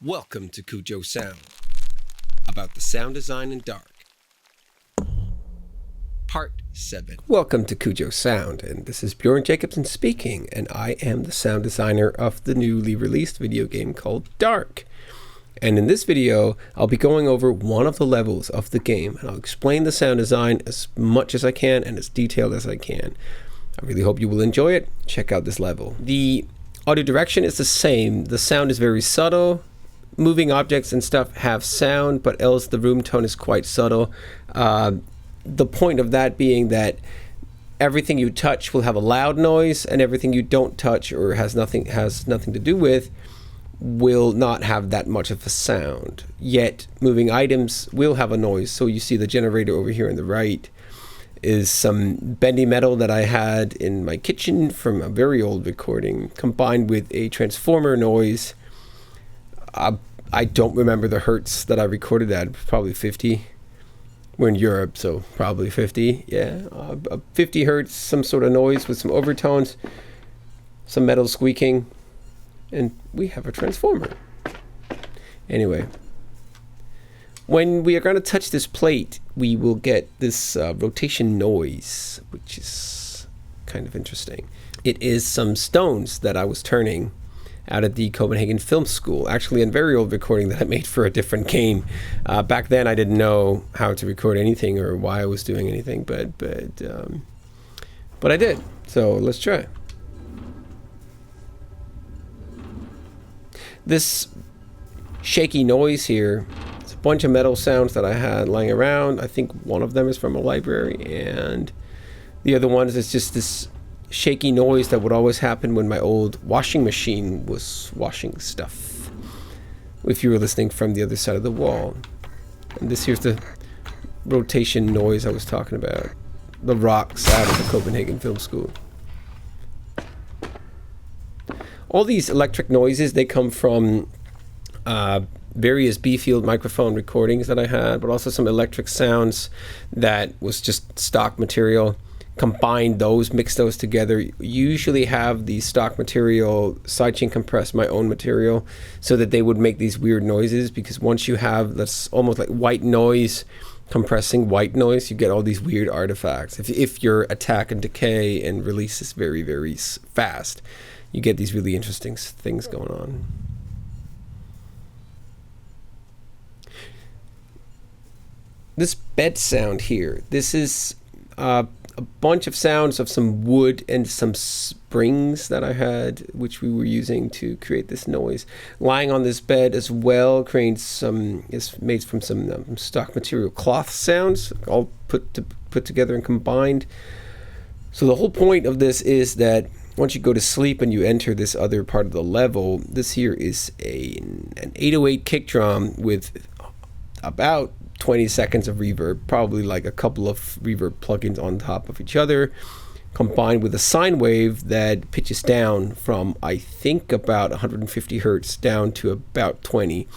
Welcome to Cujo Sound, about the sound design in DARQ. Part 7. Welcome to Cujo Sound, and this is Bjørn Jacobsen speaking, and I am the sound designer of the newly released video game called DARQ. And in this video, I'll be going over one of the levels of the game, and I'll explain the sound design as much as I can and as detailed as I can. I really hope you will enjoy it. Check out this level. The audio direction is the same. The sound is very subtle. Moving objects and stuff have sound, but else the room tone is quite subtle. The point of that being that everything you touch will have a loud noise, and everything you don't touch or has nothing to do with will not have that much of a sound. Yet moving items will have a noise. So you see the generator over here on the right is some bendy metal that I had in my kitchen from a very old recording, combined with a transformer noise. I don't remember the hertz that I recorded at, probably 50. We're in Europe, so probably 50. Yeah, 50 hertz, some sort of noise with some overtones, some metal squeaking, and we have a transformer. Anyway, when we are going to touch this plate, we will get this rotation noise, which is kind of interesting. It is some stones that I was turning out at the Copenhagen Film School, actually a very old recording that I made for a different game. Back then I didn't know how to record anything or why I was doing anything, but I did. So let's try. This shaky noise here, it's a bunch of metal sounds that I had lying around. I think one of them is from a library, and the other one is just this shaky noise that would always happen when my old washing machine was washing stuff, if you were listening from the other side of the wall. And this here's the rotation noise I was talking about, the rocks out of the Copenhagen Film School. All these electric noises, they come from various B-field microphone recordings that I had, but also some electric sounds that was just stock material. Combine those, mix those together. Usually have the stock material sidechain compress my own material so that they would make these weird noises, because once you have that's almost like white noise compressing white noise, you get all these weird artifacts. If your attack and decay and release is very, very fast, you get these really interesting things going on. This bed sound here, this is a bunch of sounds of some wood and some springs that I had, which we were using to create this noise. Lying on this bed as well creates is made from some stock material cloth sounds, all put together and combined. So the whole point of this is that once you go to sleep and you enter this other part of the level, this here is an 808 kick drum with about 20 seconds of reverb, probably like a couple of reverb plugins on top of each other, combined with a sine wave that pitches down from, I think, about 150 hertz down to about 20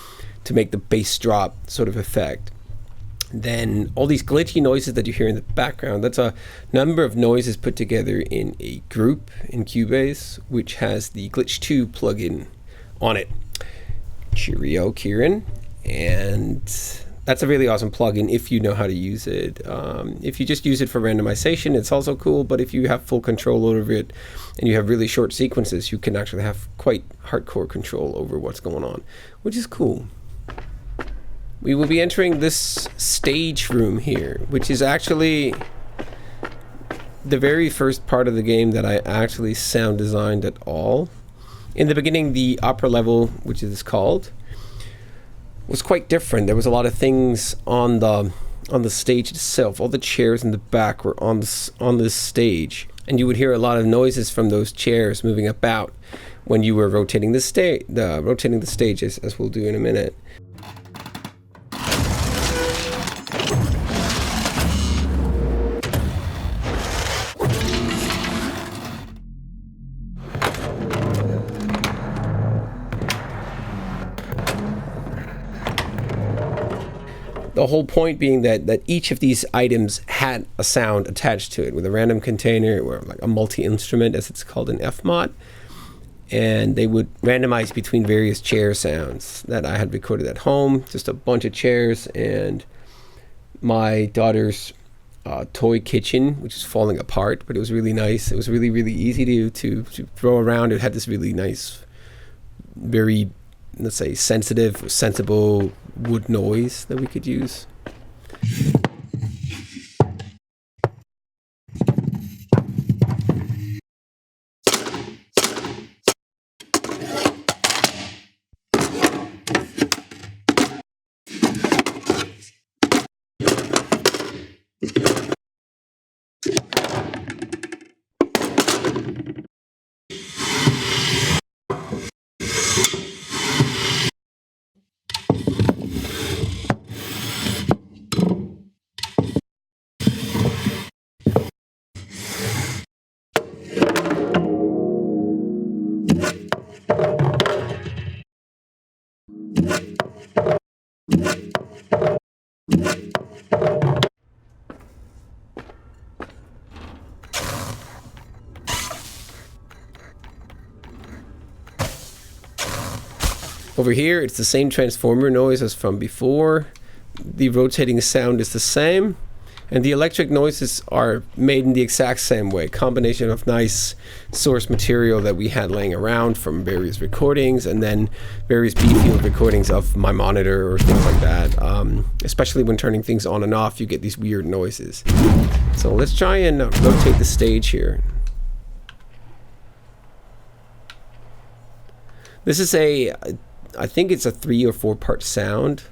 to make the bass drop sort of effect. Then all these glitchy noises that you hear in the background, that's a number of noises put together in a group in Cubase, which has the Glitch 2 plugin on it. Cheerio, Kieran. And that's a really awesome plugin if you know how to use it. If you just use it for randomization, it's also cool, but if you have full control over it and you have really short sequences, you can actually have quite hardcore control over what's going on, which is cool. We will be entering this stage room here, which is actually the very first part of the game that I actually sound designed at all. In the beginning, the opera level, which it is called, was quite different. There was a lot of things on the stage itself. All the chairs in the back were on this stage, and you would hear a lot of noises from those chairs moving about when you were rotating the stage, as we'll do in a minute. The whole point being that each of these items had a sound attached to it with a random container or like a multi-instrument, as it's called in FMOD. and they would randomize between various chair sounds that I had recorded at home, just a bunch of chairs, and my daughter's toy kitchen, which is falling apart, but it was really nice. It was really, really easy to throw around. It had this really nice, very, let's say, sensitive, sensible wood noise that we could use. Over here, it's the same transformer noise as from before. The rotating sound is the same, and the electric noises are made in the exact same way. Combination of nice source material that we had laying around from various recordings, and then various B-field recordings of my monitor or things like that. Especially when turning things on and off, you get these weird noises. So let's try and rotate the stage here. This is I think it's a 3 or 4 part sound.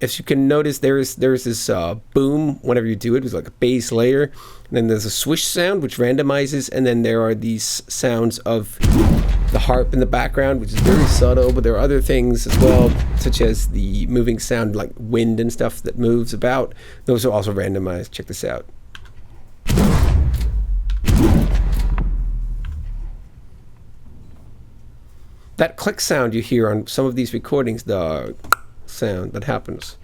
As you can notice, there's this boom whenever you do it. It's like a bass layer. And then there's a swish sound, which randomizes. And then there are these sounds of the harp in the background, which is very subtle. But there are other things as well, such as the moving sound, like wind and stuff that moves about. Those are also randomized. Check this out. That click sound you hear on some of these recordings, the sound that happens.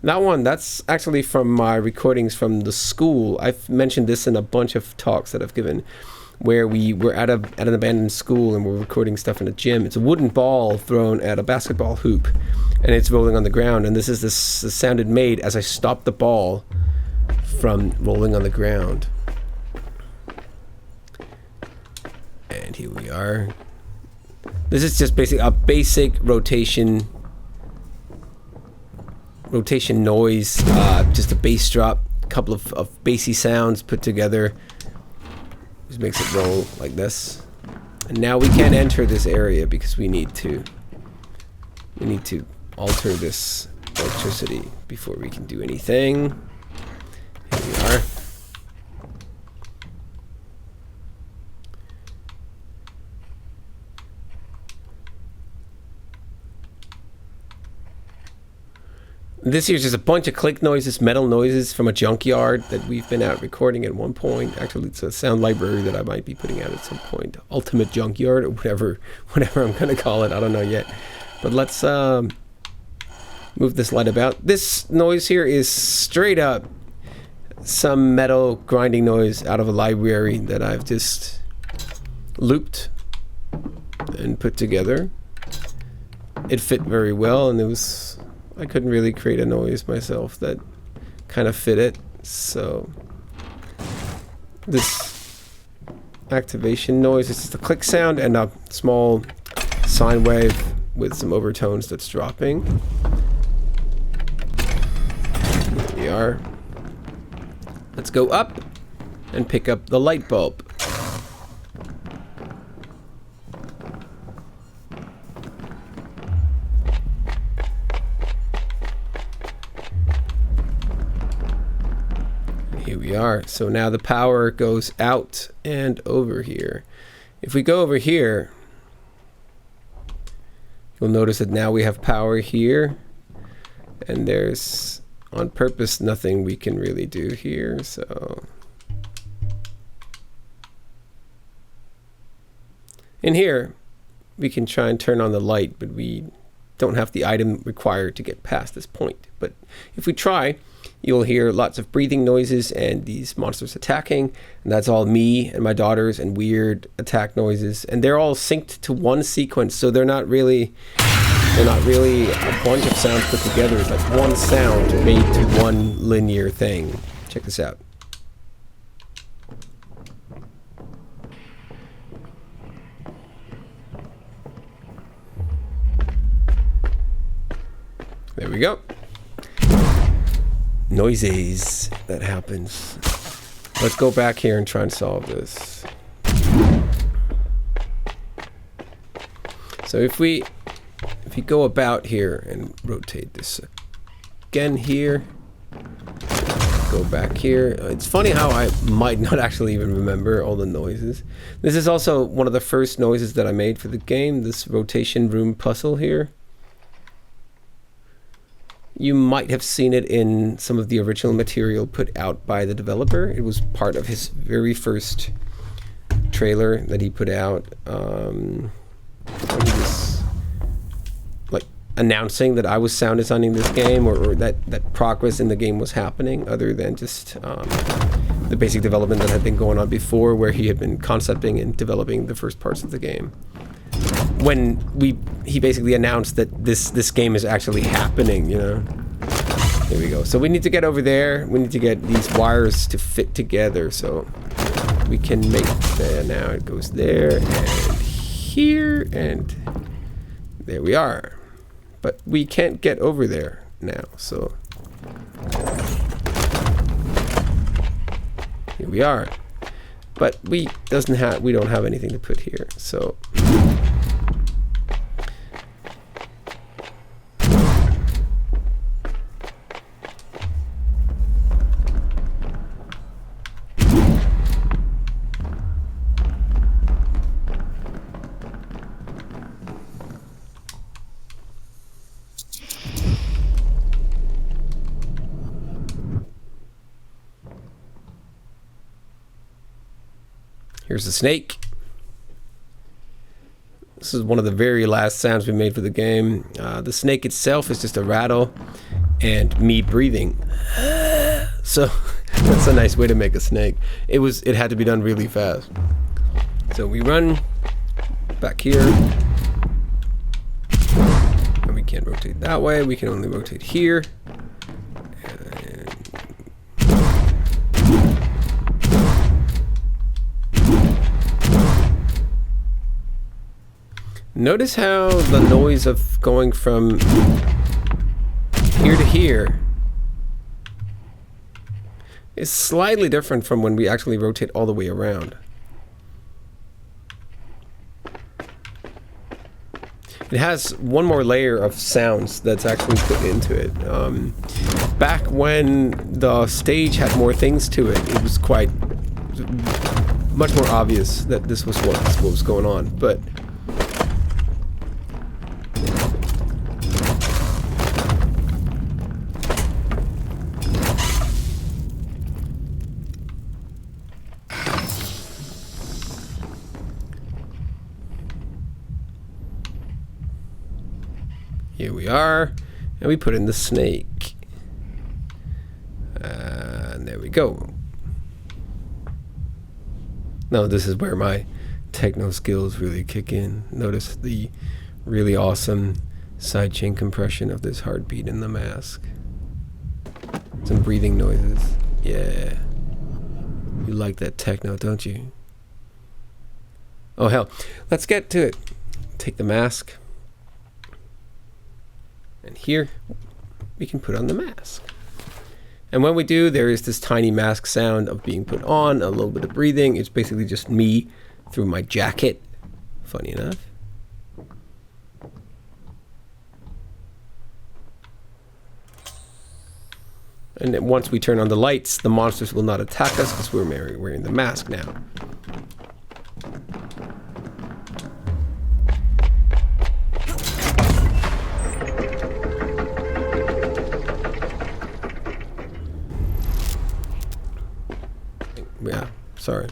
That one, that's actually from my recordings from the school. I've mentioned this in a bunch of talks that I've given, where we were at an abandoned school and we're recording stuff in a gym. It's a wooden ball thrown at a basketball hoop, and it's rolling on the ground. And this is the sound it made as I stopped the ball from rolling on the ground. And here we are. This is just basically a basic rotation noise, just a bass drop, a couple of bassy sounds put together. Just makes it roll like this. And now we can't enter this area because we need to alter this electricity before we can do anything. Here we are. This here's just a bunch of click noises, metal noises from a junkyard that we've been out recording at one point. Actually, it's a sound library that I might be putting out at some point. Ultimate Junkyard, or whatever I'm going to call it. I don't know yet. But let's move this light about. This noise here is straight up some metal grinding noise out of a library that I've just looped and put together. It fit very well, and I couldn't really create a noise myself that kind of fit it. So this activation noise is just a click sound and a small sine wave with some overtones that's dropping. Here we are. Let's go up and pick up the light bulb. Here we are. So now the power goes out and over here. If we go over here, you'll notice that now we have power here, and there's on purpose nothing we can really do here. So in here we can try and turn on the light, but we don't have the item required to get past this point. But if we try, you'll hear lots of breathing noises and these monsters attacking, and that's all me and my daughters and weird attack noises, and they're all synced to one sequence, so they're not really a bunch of sounds put together. It's like one sound made to one linear thing. Check this out. There we go. Noises that happens. Let's go back here and try and solve this. So if we go about here and rotate this again here, go back here. It's funny how I might not actually even remember all the noises. This is also one of the first noises that I made for the game, this rotation room puzzle here. You might have seen it in some of the original material put out by the developer. It was part of his very first trailer that he put out. When he was like announcing that I was sound designing this game, or that progress in the game was happening, other than just the basic development that had been going on before, where he had been concepting and developing the first parts of the game. When he basically announced that this game is actually happening, you know. There we go. So we need to get over there. We need to get these wires to fit together, so we can make that. Now it goes there and here, and there we are. But we can't get over there now, so here we are. But we don't have anything to put here, so here's the snake. This is one of the very last sounds we made for the game. The snake itself is just a rattle and me breathing. So that's a nice way to make a snake. It had to be done really fast. So we run back here. And we can't rotate that way. We can only rotate here. Notice how the noise of going from here to here is slightly different from when we actually rotate all the way around. It has one more layer of sounds that's actually put into it. Back when the stage had more things to it, it was much more obvious that this was what was going on. But here we are, and we put in the snake. And there we go. Now this is where my techno skills really kick in. Notice the really awesome sidechain compression of this heartbeat in the mask. Some breathing noises. Yeah. You like that techno, don't you? Oh hell. Let's get to it. Take the mask. And here we can put on the mask. And when we do, there is this tiny mask sound of being put on, a little bit of breathing. It's basically just me through my jacket. Funny enough. And then once we turn on the lights, the monsters will not attack us because we're wearing the mask now. Yeah, sorry.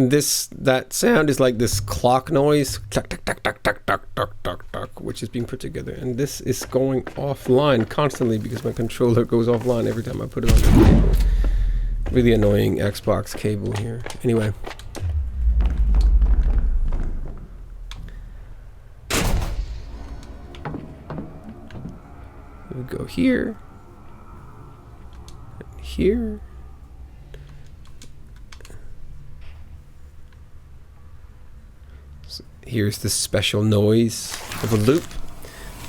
And that sound is like this clock noise, tuck, tuck, tuck, tuck, tuck, tuck, tuck, tuck, tuck, which is being put together. And this is going offline constantly because my controller goes offline every time I put it on the cable. Really annoying Xbox cable here. Anyway. We go here. And here. Here's the special noise of a loop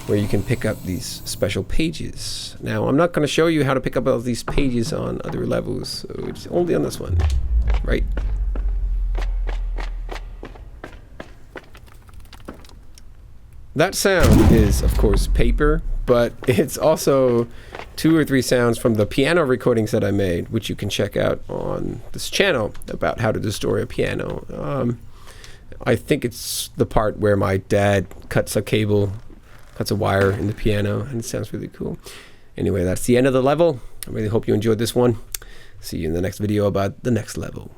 where you can pick up these special pages. Now, I'm not going to show you how to pick up all these pages on other levels, so it's only on this one, right? That sound is, of course, paper, but it's also 2 or 3 sounds from the piano recordings that I made, which you can check out on this channel about how to destroy a piano. I think it's the part where my dad cuts a wire in the piano, and it sounds really cool. Anyway, that's the end of the level. I really hope you enjoyed this one. See you in the next video about the next level.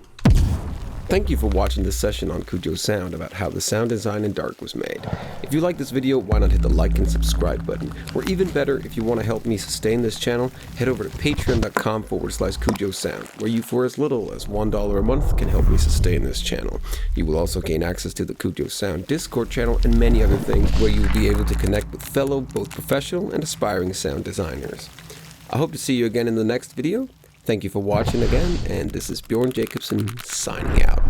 Thank you for watching this session on Cujo Sound about how the sound design in DARQ was made. If you like this video, why not hit the like and subscribe button? Or even better, if you want to help me sustain this channel, head over to patreon.com/Cujo Sound, where you for as little as $1 a month can help me sustain this channel. You will also gain access to the Cujo Sound Discord channel and many other things where you will be able to connect with fellow, both professional and aspiring sound designers. I hope to see you again in the next video. Thank you for watching again, and this is Bjørn Jacobsen signing out.